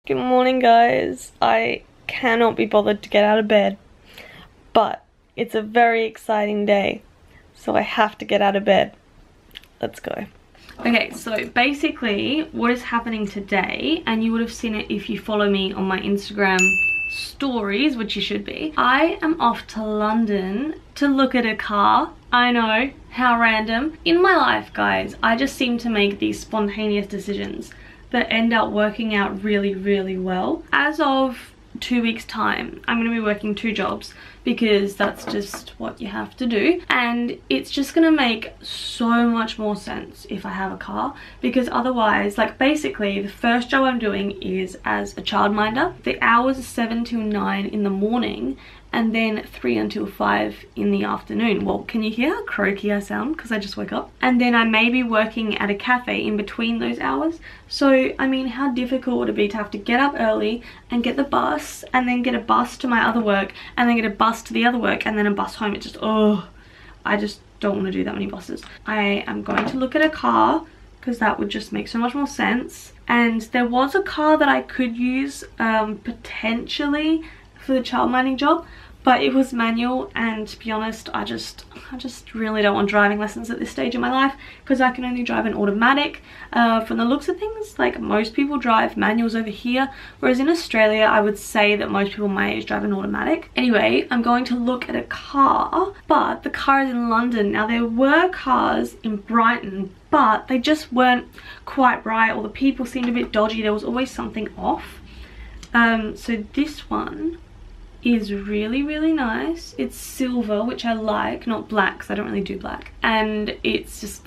Good morning, guys. I cannot be bothered to get out of bed, but it's a very exciting day, so I have to get out of bed. Let's go. Okay, so basically what is happening today, and you would have seen it if you follow me on my Instagram stories, which you should be, I am off to London to look at a car. I know, how random. In my life, guys, I just seem to make these spontaneous decisions that end up working out really, really well. As of 2 weeks time, I'm going to be working 2 jobs because that's just what you have to do, and it's just going to make so much more sense if I have a car, because otherwise, like, basically the first job I'm doing is as a childminder. The hours are 7 till 9 in the morning and then 3 until 5 in the afternoon. Well, can you hear how croaky I sound because I just woke up? And then I may be working at a cafe in between those hours. So, I mean, how difficult would it be to have to get up early and get the bus and then get a bus to my other work and then get a bus to the other work and then a bus home? It's just, oh, I just don't want to do that many buses. I am going to look at a car because that would just make so much more sense. And there was a car that I could use potentially for the childminding job, but it was manual, and to be honest, I just really don't want driving lessons at this stage in my life because I can only drive an automatic. From the looks of things, like, most people drive manuals over here, whereas in Australia I would say that most people my age drive an automatic. Anyway, I'm going to look at a car, but the car is in London. Now, there were cars in Brighton, but they just weren't quite right, or the people seemed a bit dodgy. There was always something off. So this one is really, really nice. It's silver, which I like, not black because I don't really do black, and it's just,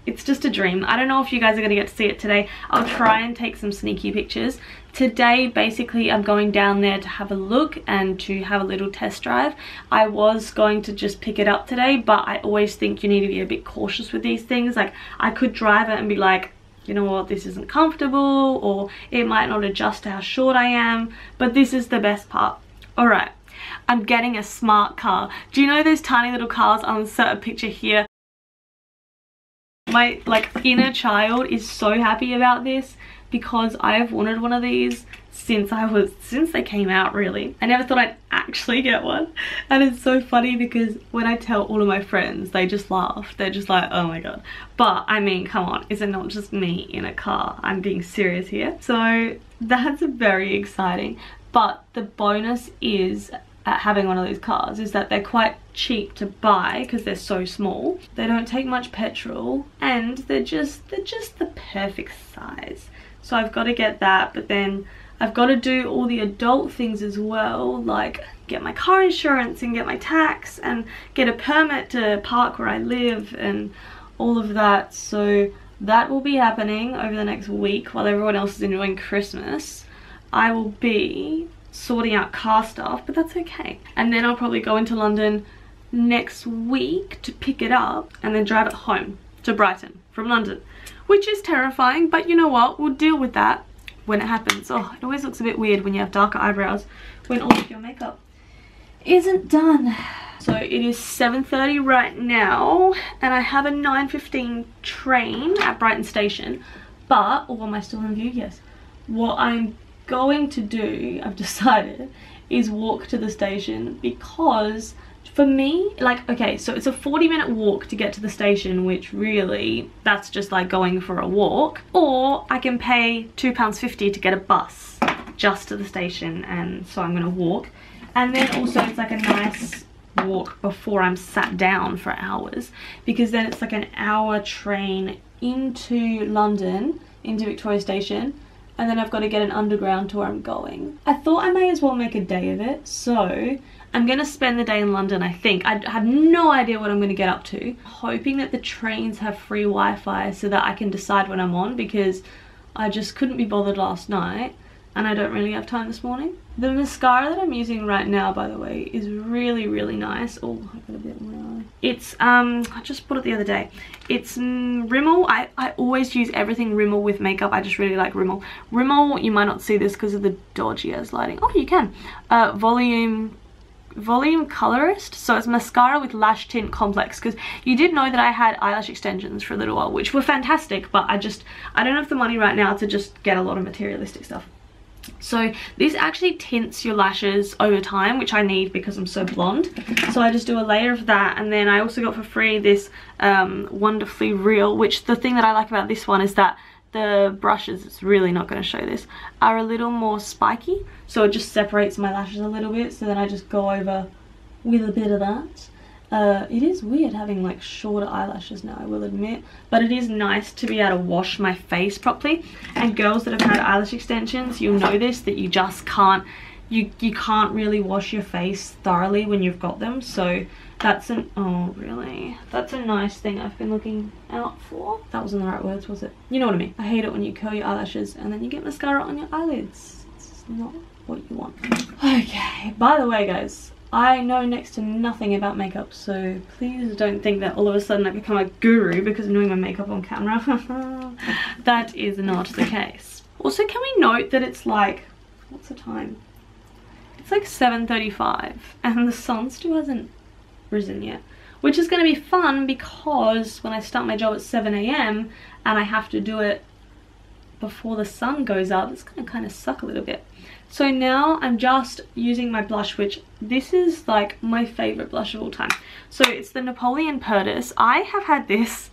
it's just a dream. I don't know if you guys are going to get to see it today. I'll try and take some sneaky pictures. Today, basically, I'm going down there to have a look and to have a little test drive. I was going to just pick it up today, but I always think you need to be a bit cautious with these things. Like, I could drive it and be like, you know what, this isn't comfortable, or it might not adjust to how short I am, but this is the best part. Alright, I'm getting a smart car. Do you know those tiny little cars? I'll insert a picture here. My, like, inner child is so happy about this because I have wanted one of these since they came out, really. I never thought I'd actually get one, and it's so funny because when I tell all of my friends, they just laugh. They're just like, oh my god. But I mean, come on, is it not just me in a car? I'm being serious here. So that's very exciting. But the bonus is at having one of those cars is that they're quite cheap to buy because they're so small. They don't take much petrol, and they're just the perfect size. So I've got to get that, but then I've got to do all the adult things as well, like get my car insurance and get my tax and get a permit to park where I live and all of that. So that will be happening over the next week while everyone else is enjoying Christmas. I will be sorting out car stuff, but that's okay. And then I'll probably go into London next week to pick it up and then drive it home to Brighton from London, which is terrifying, but you know what, we'll deal with that when it happens. Oh, it always looks a bit weird when you have darker eyebrows when all of your makeup isn't done. So it is 7:30 right now, and I have a 9:15 train at Brighton Station, but, oh, am I still in view? Yes. What I'm going to do, I've decided, is walk to the station, because for me, like, okay, so it's a 40-minute walk to get to the station, which really, that's just like going for a walk, or I can pay £2.50 to get a bus just to the station, and so I'm gonna walk. And then also it's like a nice walk before I'm sat down for hours, because then it's like an hour train into London, into Victoria Station, and then I've got to get an underground to where I'm going. I thought I may as well make a day of it, so I'm going to spend the day in London, I think. I have no idea what I'm going to get up to. Hoping that the trains have free Wi-Fi so that I can decide when I'm on, because I just couldn't be bothered last night and I don't really have time this morning. The mascara that I'm using right now, by the way, is really, really nice. Oh, I got a bit in my eye. It's, I just bought it the other day. It's Rimmel. I always use everything Rimmel with makeup. I just really like Rimmel. Rimmel, you might not see this because of the dodgy ass lighting. Oh, you can. Volume Colorist. So it's mascara with lash tint complex, because you did know that I had eyelash extensions for a little while, which were fantastic, but I don't have the money right now to just get a lot of materialistic stuff. So this actually tints your lashes over time, which I need because I'm so blonde. So I just do a layer of that, and then I also got for free this Wonderfully Real, which the thing that I like about this one is that the brushes, it's really not going to show this, are a little more spiky. So it just separates my lashes a little bit, so then I just go over with a bit of that. It is weird having like shorter eyelashes now, I will admit, but it is nice to be able to wash my face properly. And girls that have had eyelash extensions, you'll know this, that you just can't, you can't really wash your face thoroughly when you've got them. So that's an, oh really, that's a nice thing I've been looking out for. That wasn't the right words, was it? You know what I mean. I hate it when you curl your eyelashes and then you get mascara on your eyelids. It's not what you want. Okay, by the way guys, I know next to nothing about makeup, so please don't think that all of a sudden I become a guru because I'm doing my makeup on camera. That is not the case. Also, can we note that it's like, what's the time? It's like 7:35 and the sun still hasn't risen yet, which is going to be fun because when I start my job at 7 AM and I have to do it before the sun goes up, it's going to kind of suck a little bit. So now I'm just using my blush, which this is like my favorite blush of all time. So it's the Napoleon Purtis. I have had this,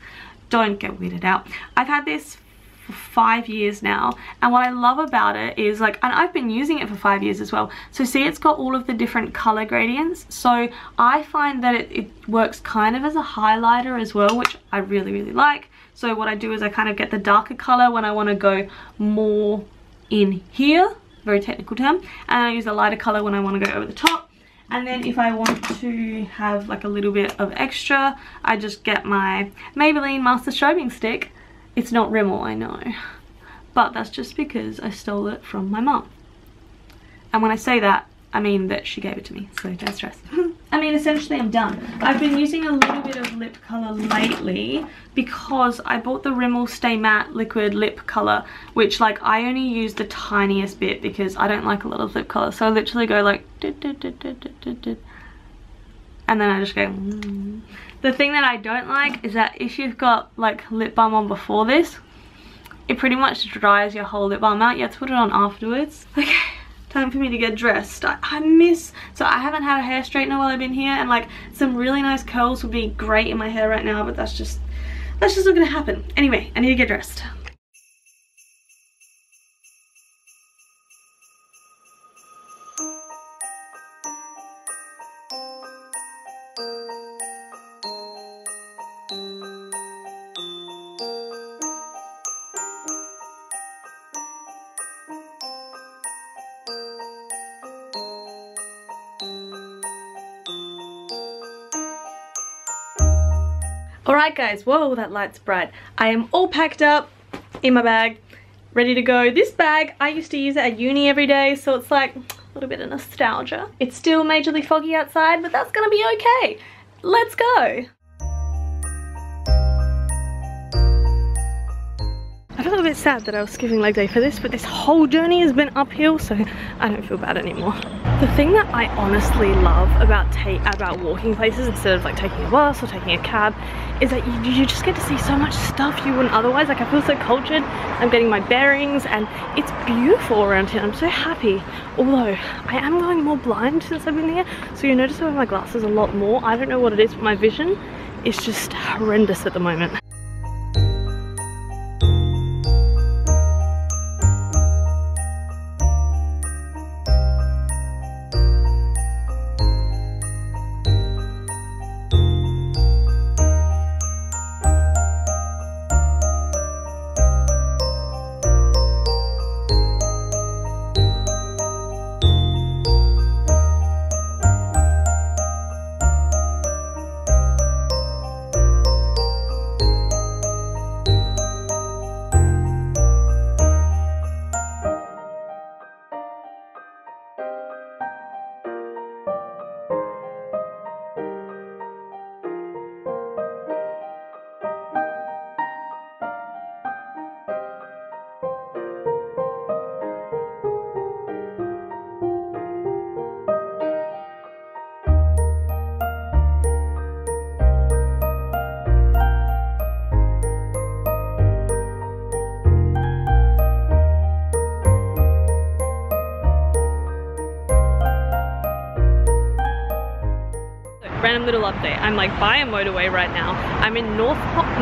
don't get weirded out, I've had this for 5 years now, and what I love about it is like, and I've been using it for 5 years as well. So see, it's got all of the different color gradients, so I find that it works kind of as a highlighter as well, which I really like. So what I do is I kind of get the darker color when I want to go more in here, very technical term, and I use a lighter color when I want to go over the top. And then if I want to have like a little bit of extra, I just get my Maybelline Master Strobing Stick. It's not Rimmel, I know, but that's just because I stole it from my mum. And when I say that, I mean that she gave it to me, so don't stress. I mean, essentially I'm done. I've been using a little bit of lip color lately because I bought the Rimmel Stay Matte Liquid Lip Color, which like I only use the tiniest bit because I don't like a lot of lip color. So I literally go like, and then I just go, The thing that I don't like is that if you've got like lip balm on before this, it pretty much dries your whole lip balm out. You have to put it on afterwards. Okay. Time for me to get dressed. I miss, so I haven't had a hair straightener while I've been here, and like some really nice curls would be great in my hair right now, but that's just not gonna happen. Anyway, I need to get dressed. Alright guys, whoa, that light's bright. I am all packed up in my bag, ready to go. This bag, I used to use it at uni every day, so it's like a little bit of nostalgia. It's still majorly foggy outside, but that's gonna be okay. Let's go. I feel a bit sad that I was skipping leg day for this, but this whole journey has been uphill, so I don't feel bad anymore. The thing that I honestly love about walking places instead of like taking a bus or taking a cab is that you just get to see so much stuff you wouldn't otherwise. Like I feel so cultured, I'm getting my bearings, and it's beautiful around here. I'm so happy. Although I am going more blind since I've been here, so you notice I wear my glasses a lot more. I don't know what it is, but my vision is just horrendous at the moment. random little update. I'm like by a motorway right now. I'm in Northolt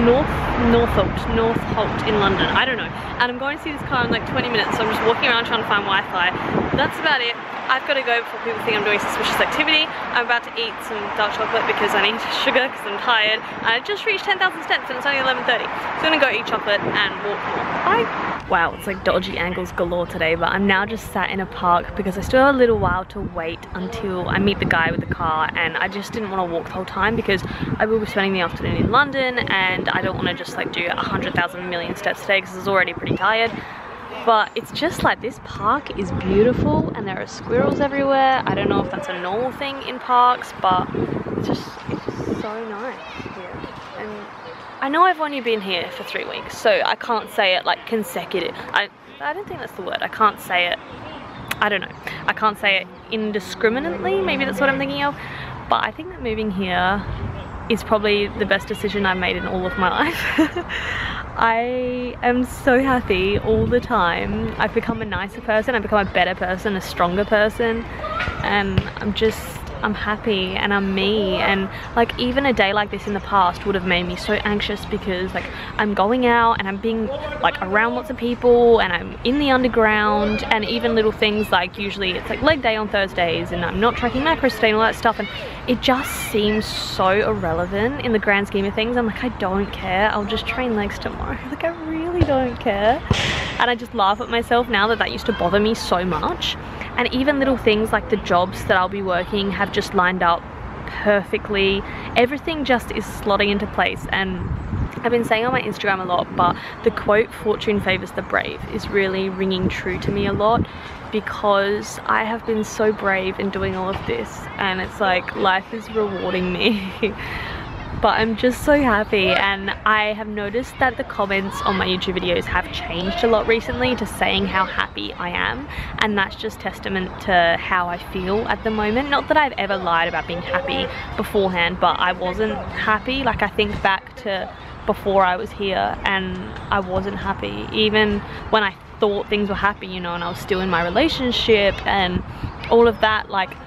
in London. I don't know. And I'm going to see this car in like 20 minutes. So I'm just walking around trying to find Wi-Fi. That's about it. I've got to go before people think I'm doing suspicious activity. I'm about to eat some dark chocolate because I need sugar because I'm tired. And I just reached 10,000 steps and it's only 11:30. So I'm gonna go eat chocolate and walk more. Bye. Wow, it's like dodgy angles galore today, but I'm now just sat in a park because I still have a little while to wait until I meet the guy with the car, and I just didn't want to walk the whole time because I will be spending the afternoon in London and I don't want to just like do 100,000 million steps today because I was already pretty tired. But it's just like this park is beautiful and there are squirrels everywhere. I don't know if that's a normal thing in parks, but it's just so nice here. And I know I've only been here for 3 weeks, so I can't say it like consecutive. I don't think that's the word. I can't say it, I don't know. I can't say it indiscriminately, maybe that's what I'm thinking of. But I think that moving here is probably the best decision I've made in all of my life. I am so happy all the time. I've become a nicer person, I've become a better person, a stronger person, and I'm happy and I'm me. And like even a day like this in the past would have made me so anxious because like I'm going out and I'm being like around lots of people and I'm in the underground, and even little things like usually it's like leg day on Thursdays and I'm not tracking macros today and all that stuff, and it just seems so irrelevant in the grand scheme of things. I'm like, I don't care, I'll just train legs tomorrow. Like I really don't care. And I just laugh at myself now that used to bother me so much. And even little things like the jobs that I'll be working have just lined up perfectly. Everything just is slotting into place. And I've been saying on my Instagram a lot, but the quote "fortune favors the brave" is really ringing true to me a lot, because I have been so brave in doing all of this and it's like life is rewarding me. But I'm just so happy, and I have noticed that the comments on my YouTube videos have changed a lot recently to saying how happy I am, and that's just testament to how I feel at the moment. Not that I've ever lied about being happy beforehand, but I wasn't happy. Like I think back to before I was here and I wasn't happy, even when I thought things were happy, you know, and I was still in my relationship and all of that. Like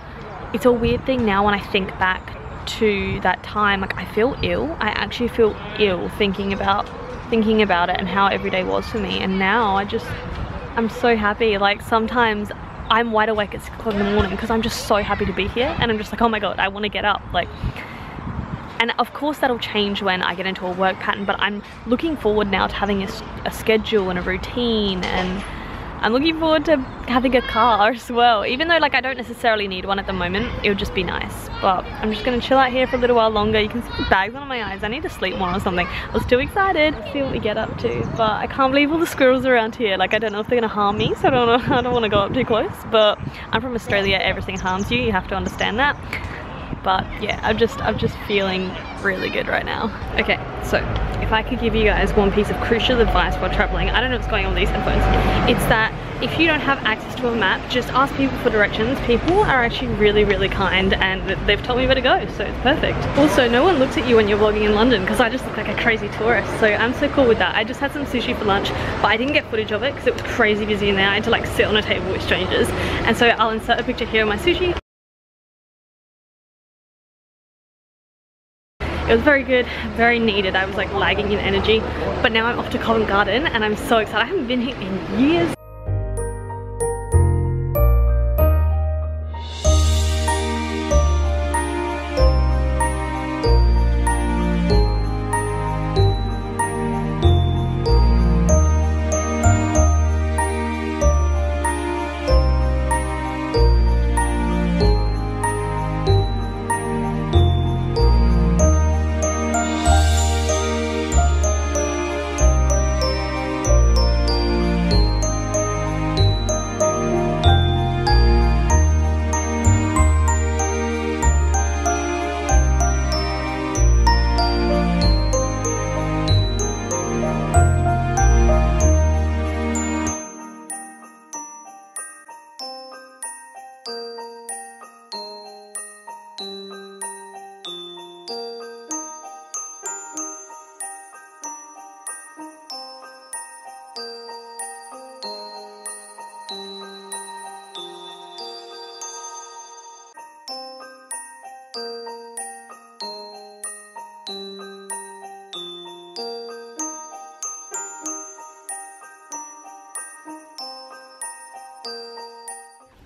it's a weird thing now when I think back to that time, like I feel ill. I actually feel ill thinking about it and how every day was for me. And now I'm so happy. Like sometimes I'm wide awake at 6 o'clock in the morning because I'm just so happy to be here, and I'm just like, oh my god, I want to get up. Like, and of course that'll change when I get into a work pattern, but I'm looking forward now to having a schedule and a routine, and I'm looking forward to having a car as well. Even though like I don't necessarily need one at the moment, it would just be nice. But I'm just gonna chill out here for a little while longer. You can see the bags under my eyes. I need to sleep more or something. I was too excited. Let's see what we get up to. But I can't believe all the squirrels around here. Like I don't know if they're gonna harm me, so I don't want to go up too close. But I'm from Australia, everything harms you. You have to understand that. But yeah, I'm just feeling really good right now. Okay, so if I could give you guys one piece of crucial advice while traveling, I don't know what's going on with these headphones, it's that if you don't have access to a map, just ask people for directions. People are actually really kind, and they've told me where to go, so it's perfect. Also, no one looks at you when you're vlogging in London because I just look like a crazy tourist, so I'm so cool with that. I just had some sushi for lunch, but I didn't get footage of it because it was crazy busy in there. I had to like sit on a table with strangers, and so I'll insert a picture here of my sushi. It was very good, very needed. I was like lagging in energy, but now I'm off to Covent Garden and I'm so excited. I haven't been here in years.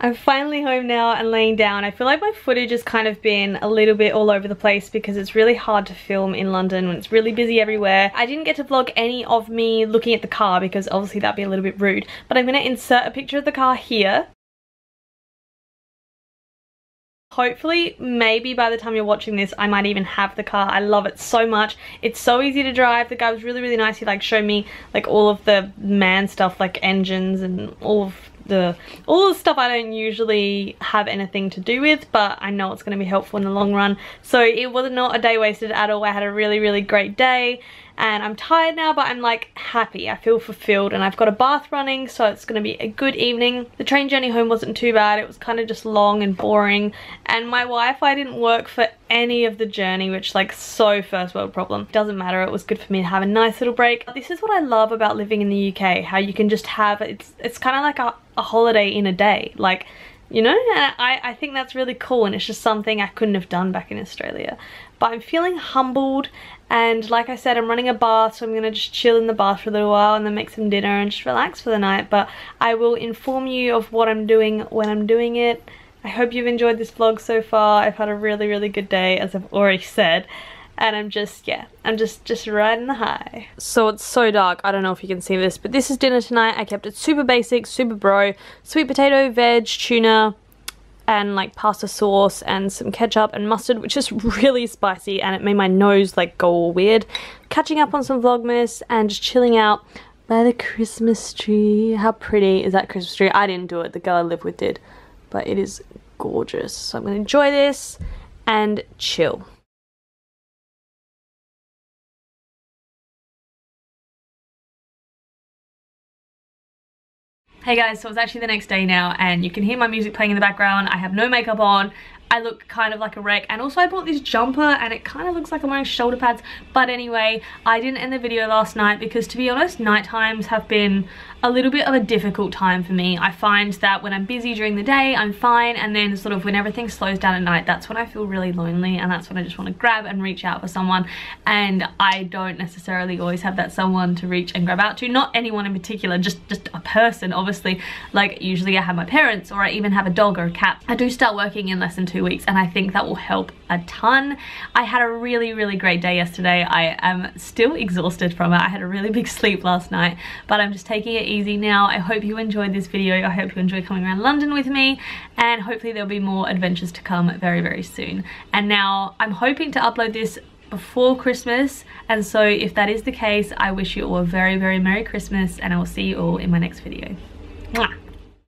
I'm finally home now and laying down. I feel like my footage has kind of been a little bit all over the place because it's really hard to film in London when it's really busy everywhere. I didn't get to vlog any of me looking at the car because obviously that'd be a little bit rude, but I'm going to insert a picture of the car here. Hopefully, maybe by the time you're watching this, I might even have the car. I love it so much. It's so easy to drive. The guy was really, really nice. He like showed me like all of the man stuff, like engines and all the stuff I don't usually have anything to do with, but I know it's going to be helpful in the long run. So it was not a day wasted at all. I had a really, really great day. And I'm tired now, but I'm like happy. I feel fulfilled and I've got a bath running, so it's gonna be a good evening. The train journey home wasn't too bad. It was kind of just long and boring. And my Wi-Fi didn't work for any of the journey, which like so first world problem. Doesn't matter, it was good for me to have a nice little break. This is what I love about living in the UK, how you can just have, it's kind of like a holiday in a day. Like, you know, and I think that's really cool, and it's just something I couldn't have done back in Australia. But I'm feeling humbled, and like I said, I'm running a bath, so I'm gonna just chill in the bath for a little while and then make some dinner and just relax for the night. But I will inform you of what I'm doing when I'm doing it. I hope you've enjoyed this vlog so far. I've had a really, really good day, as I've already said. And I'm just, yeah, I'm just riding the high. So it's so dark, I don't know if you can see this, but this is dinner tonight. I kept it super basic, super bro. Sweet potato, veg, tuna, and like pasta sauce and some ketchup and mustard, which is really spicy and it made my nose like go all weird. Catching up on some Vlogmas and just chilling out by the Christmas tree. How pretty is that Christmas tree? I didn't do it, the girl I live with did, but it is gorgeous. So I'm gonna enjoy this and chill. Hey guys, so it's actually the next day now and you can hear my music playing in the background. I have no makeup on. I look kind of like a wreck, and also I bought this jumper and it kind of looks like I'm wearing shoulder pads. But anyway, I didn't end the video last night because, to be honest, night times have been a little bit of a difficult time for me. I find that when I'm busy during the day, I'm fine, and then sort of when everything slows down at night, that's when I feel really lonely, and that's when I just want to grab and reach out for someone. And I don't necessarily always have that someone to reach and grab out to. Not anyone in particular, just a person, obviously. Like usually I have my parents, or I even have a dog or a cat. I do start working in less than 2 weeks, and I think that will help a ton. I had a really, really great day yesterday. I am still exhausted from it. I had a really big sleep last night, but I'm just taking it easy now. I hope you enjoyed this video. I hope you enjoy coming around London with me, and hopefully there'll be more adventures to come very, very soon. And now I'm hoping to upload this before Christmas, and so if that is the case, I wish you all a very, very Merry Christmas, and I will see you all in my next video. Mwah!